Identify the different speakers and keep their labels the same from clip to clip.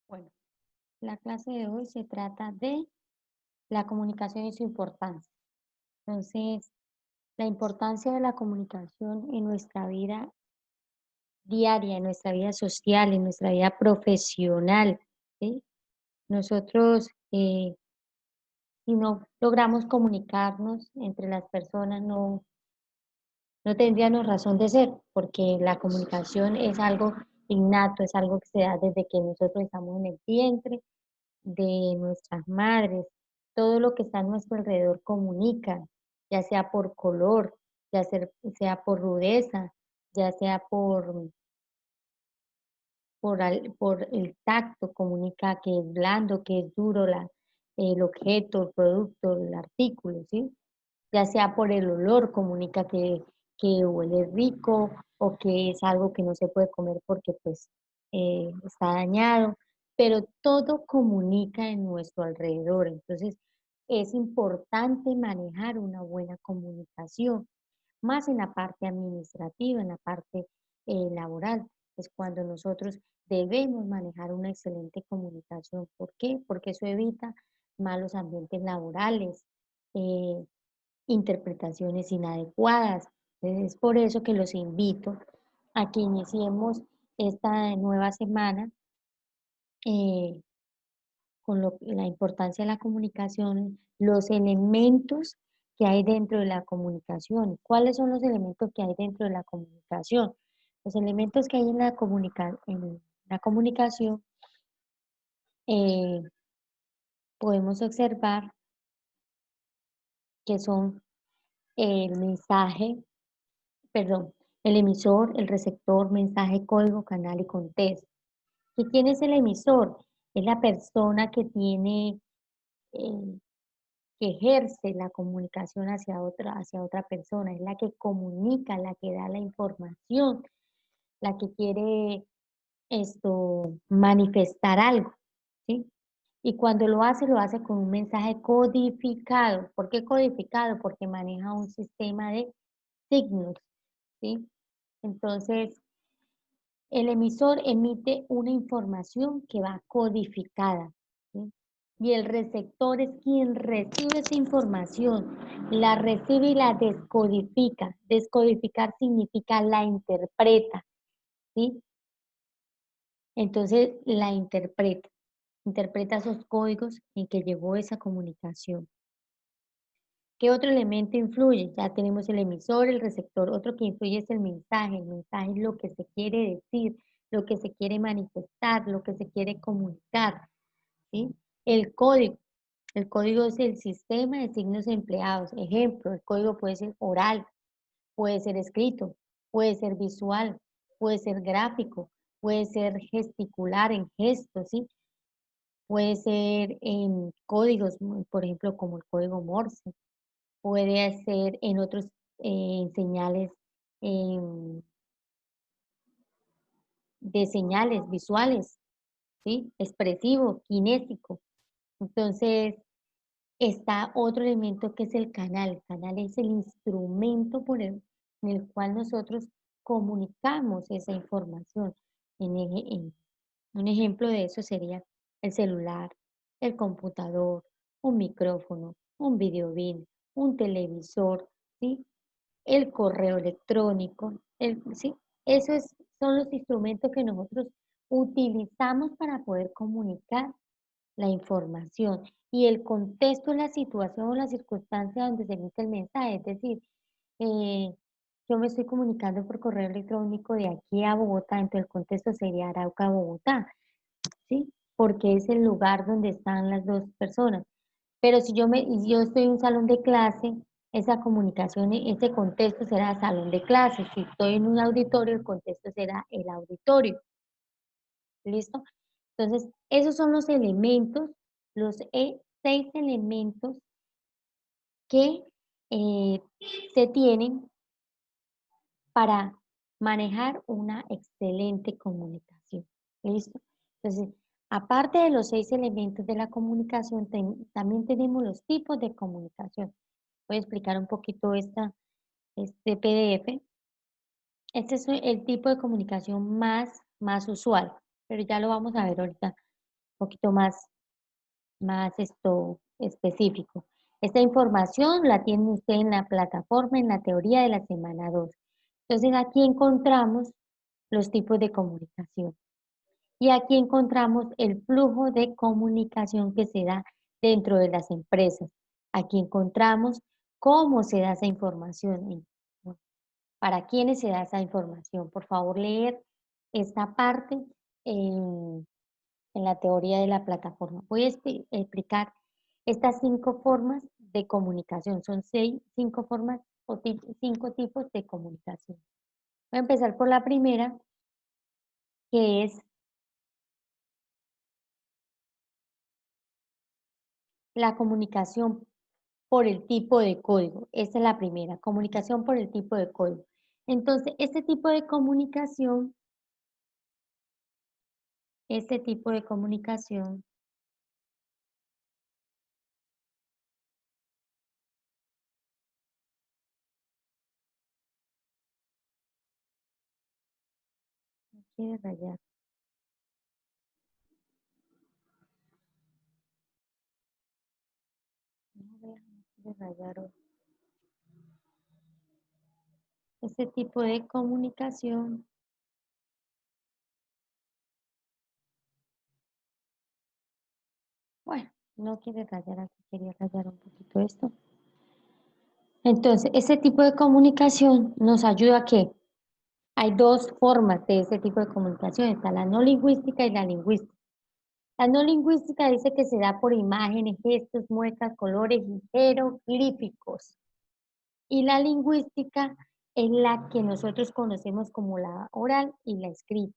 Speaker 1: Bueno, la clase de hoy se trata de la comunicación y su importancia. Entonces, la importancia de la comunicación en nuestra vida diaria, en nuestra vida social, en nuestra vida profesional, ¿sí? Nosotros, si no logramos comunicarnos entre las personas, no tendríamos razón de ser, porque la comunicación es algo innato, es algo que se da desde que nosotros estamos en el vientre de nuestras madres. Todo lo que está a nuestro alrededor comunica, ya sea por color, sea por rudeza, ya sea por el tacto, comunica que es blando, que es duro el objeto, el producto, el artículo, ¿sí? Ya sea por el olor, comunica que huele rico o que es algo que no se puede comer porque pues está dañado, pero todo comunica en nuestro alrededor. Entonces, es importante manejar una buena comunicación, más en la parte administrativa, en la parte laboral, es cuando nosotros debemos manejar una excelente comunicación. ¿Por qué? Porque eso evita malos ambientes laborales, eh, interpretaciones inadecuadas. Es por eso que los invito a que iniciemos esta nueva semana eh, con la importancia de la comunicación, los elementos que hay dentro de la comunicación. ¿Cuáles son los elementos que hay dentro de la comunicación? Los elementos que hay en en la comunicación, eh, podemos observar que son el mensaje, perdón, el emisor, el receptor, mensaje, código, canal y contexto. ¿Y quién es el emisor? Es la persona que tiene, eh, que ejerce la comunicación hacia otra persona, es la que comunica, la que da la información, la que quiere manifestar algo, ¿sí? Y cuando lo hace con un mensaje codificado. ¿Por qué codificado? Porque maneja un sistema de signos, ¿sí? Entonces, el emisor emite una información que va codificada, ¿sí? Y el receptor es quien recibe esa información, la recibe y la descodifica. Descodificar significa la interpreta, ¿sí? Entonces la interpreta esos códigos en que llegó esa comunicación. ¿Qué otro elemento influye? Ya tenemos el emisor, el receptor. Otro que influye es el mensaje. El mensaje es lo que se quiere decir, lo que se quiere manifestar, lo que se quiere comunicar, ¿sí? El código. El código es el sistema de signos empleados. Ejemplo, el código puede ser oral, puede ser escrito, puede ser visual, puede ser gráfico, puede ser gesticular en gestos, ¿sí? Puede ser en códigos, por ejemplo, como el código Morse. Puede ser en otros señales em, de señales visuales, ¿sí? Expresivo, kinésico. Entonces, está otro elemento que es el canal. El canal es el instrumento en el cual nosotros comunicamos esa información. Un ejemplo de eso sería el celular, el computador, un micrófono, un videobeam, un televisor, ¿sí? El correo electrónico, ¿sí? Son los instrumentos que nosotros utilizamos para poder comunicar la información y el contexto, la situación o la circunstancia donde se emite el mensaje. Es decir, eh, yo me estoy comunicando por correo electrónico de aquí a Bogotá, entonces el contexto sería Arauca, Bogotá, ¿sí? Porque es el lugar donde están las dos personas. Pero si yo estoy en un salón de clase, esa comunicación, ese contexto será salón de clase. Si estoy en un auditorio, el contexto será el auditorio. ¿Listo? Entonces, esos son los elementos, los 6 elementos que eh, se tienen para manejar una excelente comunicación. ¿Listo? Entonces, aparte de los 6 elementos de la comunicación, también tenemos los tipos de comunicación. Voy a explicar un poquito este PDF. Este es el tipo de comunicación más usual, pero ya lo vamos a ver ahorita poquito más específico. Esta información la tiene usted en la plataforma, en la teoría de la semana 2. Entonces aquí encontramos los tipos de comunicación. Y aquí encontramos el flujo de comunicación que se da dentro de las empresas. Aquí encontramos cómo se da esa información, para quiénes se da esa información. Por favor, leer esta parte en la teoría de la plataforma. Voy a explicar estas 5 formas de comunicación. Son 5 formas o 5 tipos de comunicación. Voy a empezar por la primera, que es la comunicación por el tipo de código. Esa es la primera, comunicación por el tipo de código. Entonces, este tipo de comunicación quiere rayar. No quiere rayar hoy. Este tipo de comunicación, bueno, no quiere rayar aquí, quería rayar un poquito esto. Entonces, este tipo de comunicación nos ayuda a que hay 2 formas de este tipo de comunicación, está la no lingüística y la lingüística. La no lingüística dice que se da por imágenes, gestos, muecas, colores y jeroglíficos. Y la lingüística es la que nosotros conocemos como la oral y la escrita.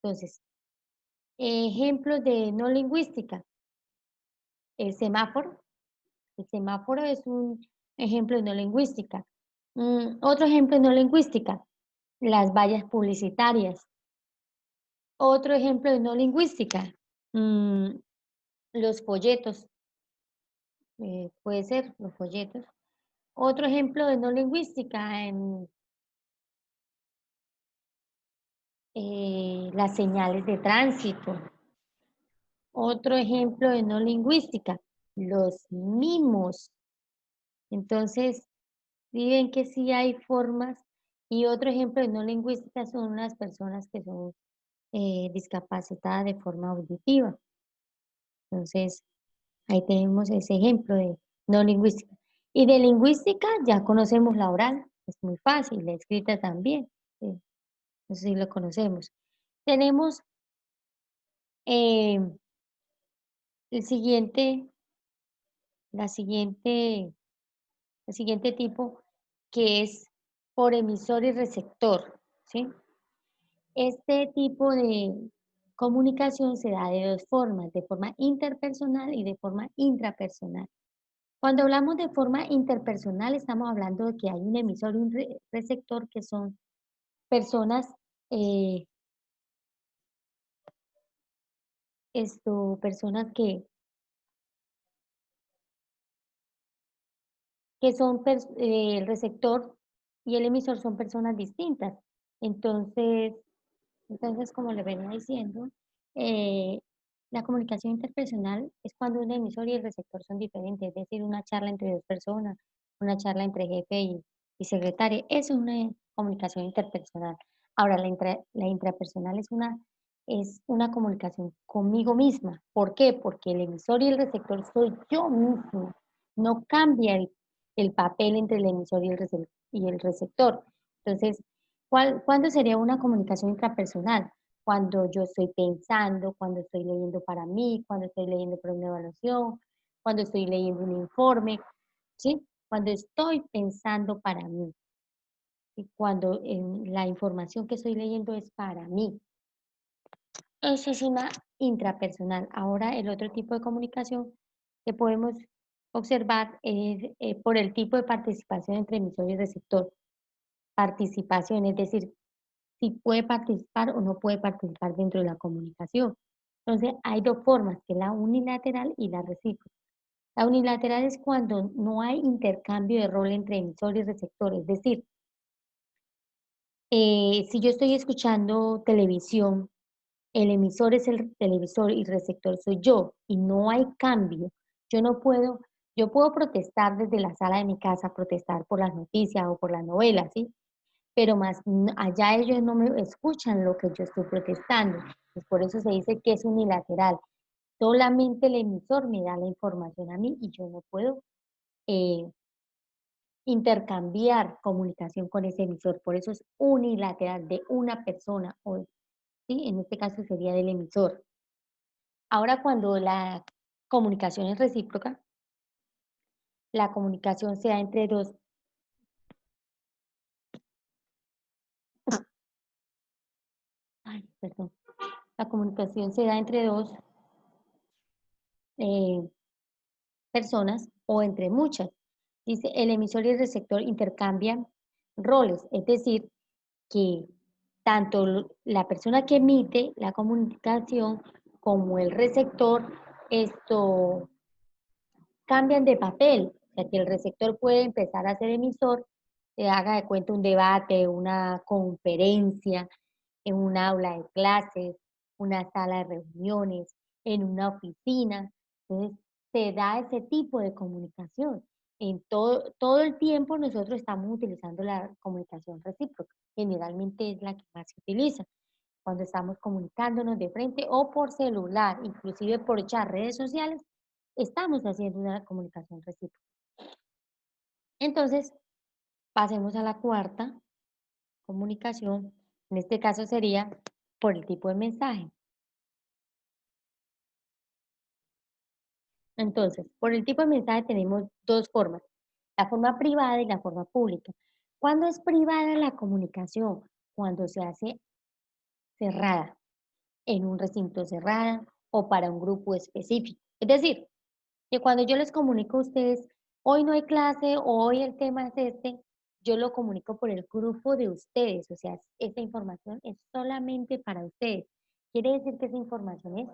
Speaker 1: Entonces, ejemplos de no lingüística, el semáforo. El semáforo es un ejemplo de no lingüística. Otro ejemplo de no lingüística, las vallas publicitarias. Otro ejemplo de no lingüística, mm, los folletos, puede ser los folletos. Otro ejemplo de no lingüística, las señales de tránsito. Otro ejemplo de no lingüística, los mimos. Entonces, ven que sí hay formas. Y otro ejemplo de no lingüística son las personas que son discapacitadas de forma auditiva. Entonces, ahí tenemos ese ejemplo de no lingüística. Y de lingüística ya conocemos la oral, es muy fácil, la escrita también, eso sí lo conocemos. Tenemos eh, el siguiente, la siguiente, el siguiente tipo, que es por emisor y receptor, ¿sí? Este tipo de comunicación se da de 2 formas, de forma interpersonal y de forma intrapersonal. Cuando hablamos de forma interpersonal, estamos hablando de que hay un emisor y un receptor que son personas, eh, personas que son, el receptor y el emisor son personas distintas. Entonces, como le venía diciendo, eh, la comunicación interpersonal es cuando un emisor y el receptor son diferentes, es decir, una charla entre 2 personas, una charla entre jefe y secretaria. Eso es una comunicación interpersonal. Ahora, la intrapersonal es una comunicación conmigo misma. ¿Por qué? Porque el emisor y el receptor soy yo mismo. No cambia el papel entre el emisor y el receptor. Entonces, ¿cuándo sería una comunicación intrapersonal? Cuando yo estoy pensando, cuando estoy leyendo para mí, cuando estoy leyendo para una evaluación, cuando estoy leyendo un informe, ¿sí? Cuando estoy pensando para mí y cuando la información que estoy leyendo es para mí. Eso es una intrapersonal. Ahora, el otro tipo de comunicación que podemos observar es por el tipo de participación entre emisor y receptor. Participación, es decir, si puede participar o no puede participar dentro de la comunicación. Entonces, hay 2 formas, que es la unilateral y la recíproca. La unilateral es cuando no hay intercambio de rol entre emisor y receptor, es decir, si yo estoy escuchando televisión El emisor es el televisor y el receptor soy yo y no hay cambio. Yo no puedo, yo puedo protestar desde la sala de mi casa, protestar por las noticias o por las novelas, ¿sí? Pero más allá ellos no me escuchan lo que yo estoy protestando. Pues por eso se dice que es unilateral. Solamente el emisor me da la información a mí y yo no puedo eh, intercambiar comunicación con ese emisor. Por eso es unilateral de una persona, o, ¿sí? En este caso sería del emisor. Ahora, cuando la comunicación es recíproca, la comunicación se da entre dos, ay, perdón, la comunicación se da entre dos eh, personas o entre muchas. Dice, el emisor y el receptor intercambian roles, es decir, que tanto la persona que emite la comunicación como el receptor, esto cambian de papel. O sea, que el receptor puede empezar a ser emisor, haga de cuenta un debate, una conferencia, en un aula de clases, una sala de reuniones, en una oficina. Entonces, se da ese tipo de comunicación. En todo el tiempo nosotros estamos utilizando la comunicación recíproca. Generalmente es la que más se utiliza cuando estamos comunicándonos de frente o por celular, inclusive por chat, redes sociales, estamos haciendo una comunicación recíproca. Entonces, pasemos a la cuarta comunicación. En este caso sería por el tipo de mensaje. Entonces, por el tipo de mensaje tenemos dos formas, la forma privada y la forma pública. ¿Cuándo es privada la comunicación? Cuando se hace cerrada, en un recinto cerrado o para un grupo específico. Es decir, que cuando yo les comunico a ustedes, hoy no hay clase, hoy el tema es este, yo lo comunico por el grupo de ustedes, o sea, esa información es solamente para ustedes. Quiere decir que esa información es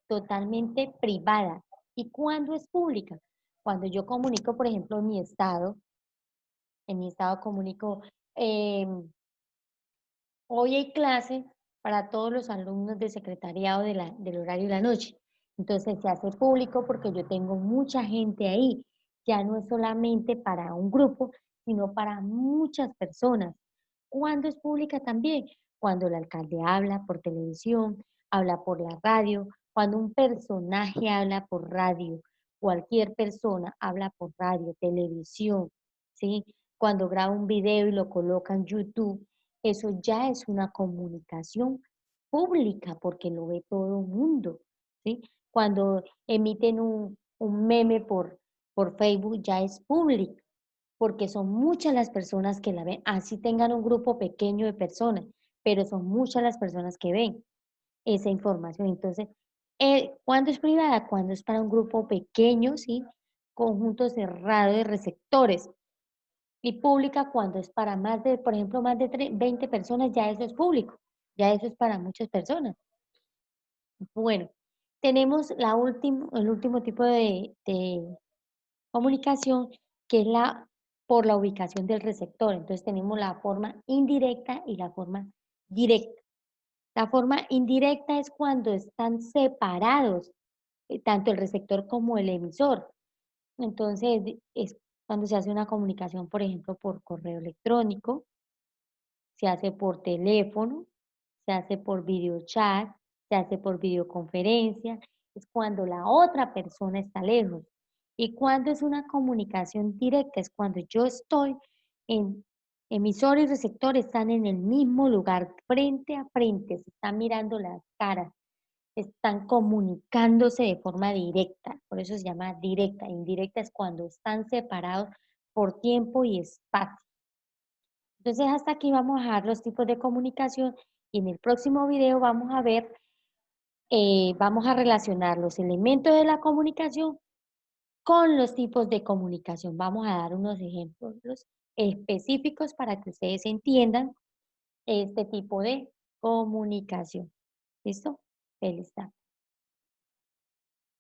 Speaker 1: totalmente privada. ¿Y cuándo es pública? Cuando yo comunico, por ejemplo, en mi estado comunico, eh, hoy hay clase para todos los alumnos de secretariado del horario de la noche. Entonces se hace público porque yo tengo mucha gente ahí. Ya no es solamente para un grupo, sino para muchas personas. ¿Cuándo es pública también? Cuando el alcalde habla por televisión, habla por la radio, cuando un personaje habla por radio, cualquier persona habla por radio, televisión, ¿sí? Cuando graba un video y lo coloca en YouTube, eso ya es una comunicación pública porque lo ve todo el mundo, ¿sí? Cuando emiten un meme por Facebook ya es público porque son muchas las personas que la ven, así tengan un grupo pequeño de personas, pero son muchas las personas que ven esa información. Entonces, ¿cuándo es privada? Cuando es para un grupo pequeño, ¿sí? Conjunto cerrado de receptores. Y pública cuando es para más de, por ejemplo, más de 20 personas, ya eso es público, ya eso es para muchas personas. Bueno, tenemos el último tipo de comunicación, que es por la ubicación del receptor. Entonces tenemos la forma indirecta y la forma directa. La forma indirecta es cuando están separados, tanto el receptor como el emisor. Entonces, es cuando se hace una comunicación, por ejemplo, por correo electrónico, se hace por teléfono, se hace por videochat, se hace por videoconferencia, es cuando la otra persona está lejos. Y cuando es una comunicación directa, es cuando yo estoy en emisor y receptor están en el mismo lugar, frente a frente, se están mirando las caras, están comunicándose de forma directa, por eso se llama directa. Indirecta es cuando están separados por tiempo y espacio. Entonces, hasta aquí vamos a dejar los tipos de comunicación y en el próximo video vamos a ver, vamos a relacionar los elementos de la comunicación con los tipos de comunicación. Vamos a dar unos ejemplos específicos para que ustedes entiendan este tipo de comunicación. ¿Listo? Feliz tarde.